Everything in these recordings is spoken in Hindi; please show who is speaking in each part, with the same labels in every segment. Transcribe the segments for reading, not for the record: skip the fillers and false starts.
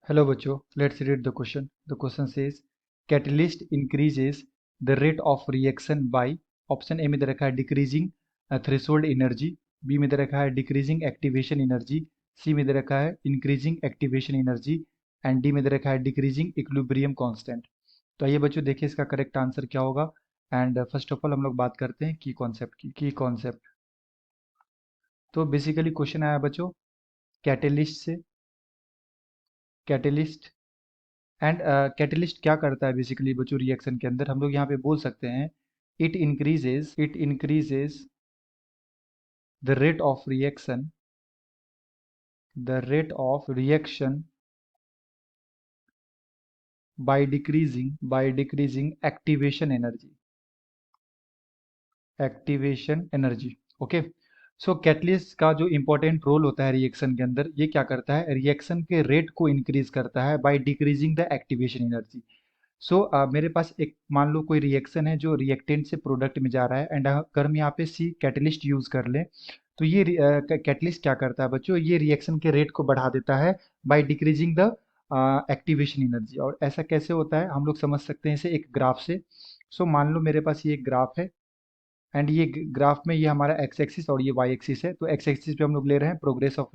Speaker 1: Hello बच्चों, let's read the question. The question says catalyst increases the rate of reaction by option A में दे रखा है डिक्रीजिंग थ्रेशोल्ड एनर्जी, बी में दे रखा है डिक्रीजिंग एक्टिवेशन एनर्जी, सी में दे रखा है increasing activation energy and D में दे रखा है डिक्रीजिंग इक्विलिब्रियम कांस्टेंट। तो आइए बच्चों देखिए इसका करेक्ट आंसर क्या होगा। एंड फर्स्ट ऑफ ऑल हम लोग बात करते हैं की कॉन्सेप्ट। तो बेसिकली क्वेश्चन आया बच्चों कैटेलिस्ट से। कैटेलिस्ट एंड कैटलिस्ट क्या करता है बेसिकली बच्चों रिएक्शन के अंदर हम लोग यहाँ पे बोल सकते हैं it increases the rate of reaction by decreasing activation energy. Okay, so catalyst का जो इंपॉर्टेंट रोल होता है रिएक्शन के अंदर, ये क्या करता है रिएक्शन के रेट को इंक्रीज करता है by decreasing the activation energy. So मेरे पास एक मान लो कोई रिएक्शन है जो रिएक्टेंट से प्रोडक्ट में जा रहा है एंड अगर हम यहाँ पे सी कैटलिस्ट यूज कर लें तो ये कैटलिस्ट क्या करता है बच्चों, ये रिएक्शन के रेट को बढ़ा देता है by decreasing the activation energy. और ऐसा कैसे होता है हम लोग समझ सकते हैं इसे एक ग्राफ से। सो मान लो मेरे पास ये एक ग्राफ है एंड ये ग्राफ में ये हमारा एक्स एक्सिस और ये वाई एक्सिस है। तो एक्स एक्सिस पे हम लोग ले रहे हैं progress of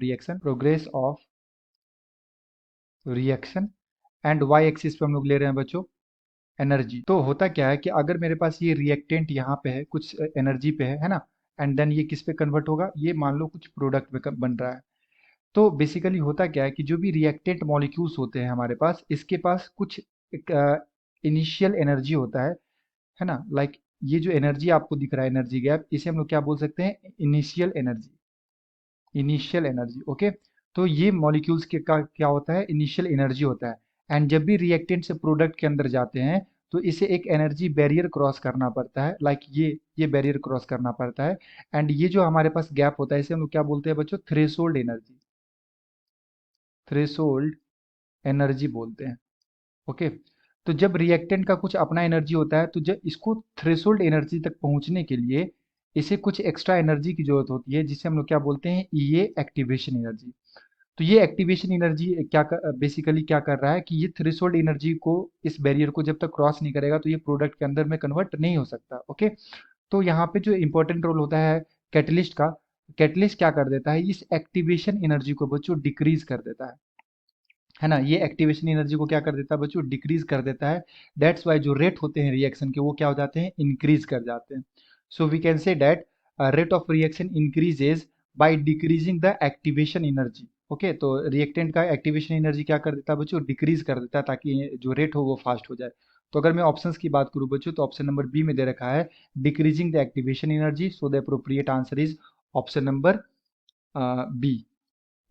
Speaker 1: reaction and Y axis पे हम लोग ले रहे हैं बच्चों एनर्जी। तो होता क्या है कि अगर मेरे पास ये रिएक्टेंट यहाँ पे है कुछ एनर्जी पे है ना, एंड देन ये किस पे कन्वर्ट होगा, ये मान लो कुछ प्रोडक्ट में बन रहा है। तो बेसिकली होता क्या है कि जो भी रिएक्टेंट मॉलिक्यूल्स होते हैं हमारे पास, इसके पास कुछ इनिशियल एनर्जी होता है ना। लाइक ये जो एनर्जी आपको दिख रहा है एनर्जी गैप, इसे हम लोग क्या बोल सकते हैं इनिशियल एनर्जी। ओके, तो ये मॉलिक्यूल्स के का क्या होता है इनिशियल एनर्जी होता है। एंड जब भी रिएक्टेंट से प्रोडक्ट के अंदर जाते हैं तो इसे एक एनर्जी बैरियर क्रॉस करना पड़ता है। लाइक ये बैरियर क्रॉस करना पड़ता है एंड ये जो हमारे पास गैप होता है इसे हम लोग क्या बोलते हैं बच्चों, थ्रेशोल्ड एनर्जी बोलते हैं। ओके, तो जब रिएक्टेंट का कुछ अपना एनर्जी होता है तो जब इसको थ्रेशोल्ड एनर्जी तक पहुंचने के लिए इसे कुछ एक्स्ट्रा एनर्जी की जरूरत होती है जिसे हम लोग क्या बोलते हैं ये एक्टिवेशन एनर्जी। तो ये एक्टिवेशन एनर्जी बेसिकली क्या कर रहा है कि ये थ्रेशोल्ड एनर्जी को, इस बैरियर को जब तक क्रॉस नहीं करेगा तो ये प्रोडक्ट के अंदर में कन्वर्ट नहीं हो सकता। ओके, तो यहाँ पे जो इंपॉर्टेंट रोल होता है कैटलिस्ट का, कैटलिस्ट क्या कर देता है इस एक्टिवेशन एनर्जी को बच्चों डिक्रीज कर देता है ना। ये एक्टिवेशन एनर्जी को क्या कर देता है बच्चों, डिक्रीज कर देता है। दैट्स वाई जो रेट होते हैं रिएक्शन के वो क्या हो जाते हैं, इंक्रीज कर जाते हैं। So we can say that rate of reaction increases by decreasing the activation energy. Okay, तो रिएक्टेंट का एक्टिवेशन एनर्जी क्या कर देता है बच्चों, डिक्रीज कर देता है ताकि जो रेट हो वो फास्ट हो जाए। तो अगर मैं ऑप्शंस की बात करूं बच्चों तो ऑप्शन नंबर बी में दे रखा है decreasing the activation energy, so the appropriate answer is option number B.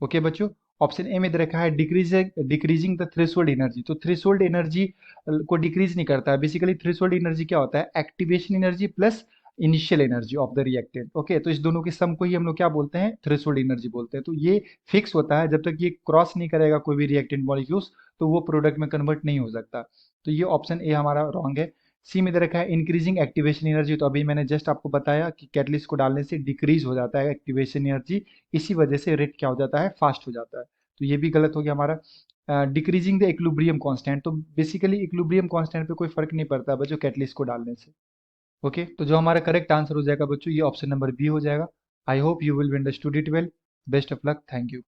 Speaker 1: Okay बच्चों, ऑप्शन ए में दे रखा है डिक्रीजिंग द थ्रेशोल्ड एनर्जी। तो थ्रेशोल्ड एनर्जी को डिक्रीज नहीं करता है। बेसिकली थ्रेशोल्ड एनर्जी क्या होता है, activation energy plus initial energy of the reactant. Okay, तो इस दोनों के सम को ही हम लोग क्या बोलते हैं, थ्रेशोल्ड एनर्जी बोलते हैं। तो ये फिक्स होता है, जब तक ये क्रॉस नहीं करेगा कोई भी रिएक्टेंट मॉलिक्यूल्स तो वो प्रोडक्ट में कन्वर्ट नहीं हो सकता। तो ये ऑप्शन ए हमारा रॉन्ग है। सी में दे रखा है इंक्रीजिंग एक्टिवेशन एनर्जी। तो अभी मैंने जस्ट आपको बताया कि कैटलिस्ट को डालने से डिक्रीज हो जाता है एक्टिवेशन एनर्जी, इसी वजह से रेट क्या हो जाता है, फास्ट हो जाता है। तो ये भी गलत हो गया हमारा। डिक्रीजिंग द इक्विलिब्रियम कांस्टेंट, तो बेसिकली इक्विलिब्रियम कांस्टेंट पे कोई फर्क नहीं पड़ता बच्चों कैटलिस्ट को डालने से। ओके, तो जो हमारा करेक्ट आंसर हो जाएगा बच्चों ये ऑप्शन नंबर बी हो जाएगा। I hope you will understood it well. Best of luck, thank you.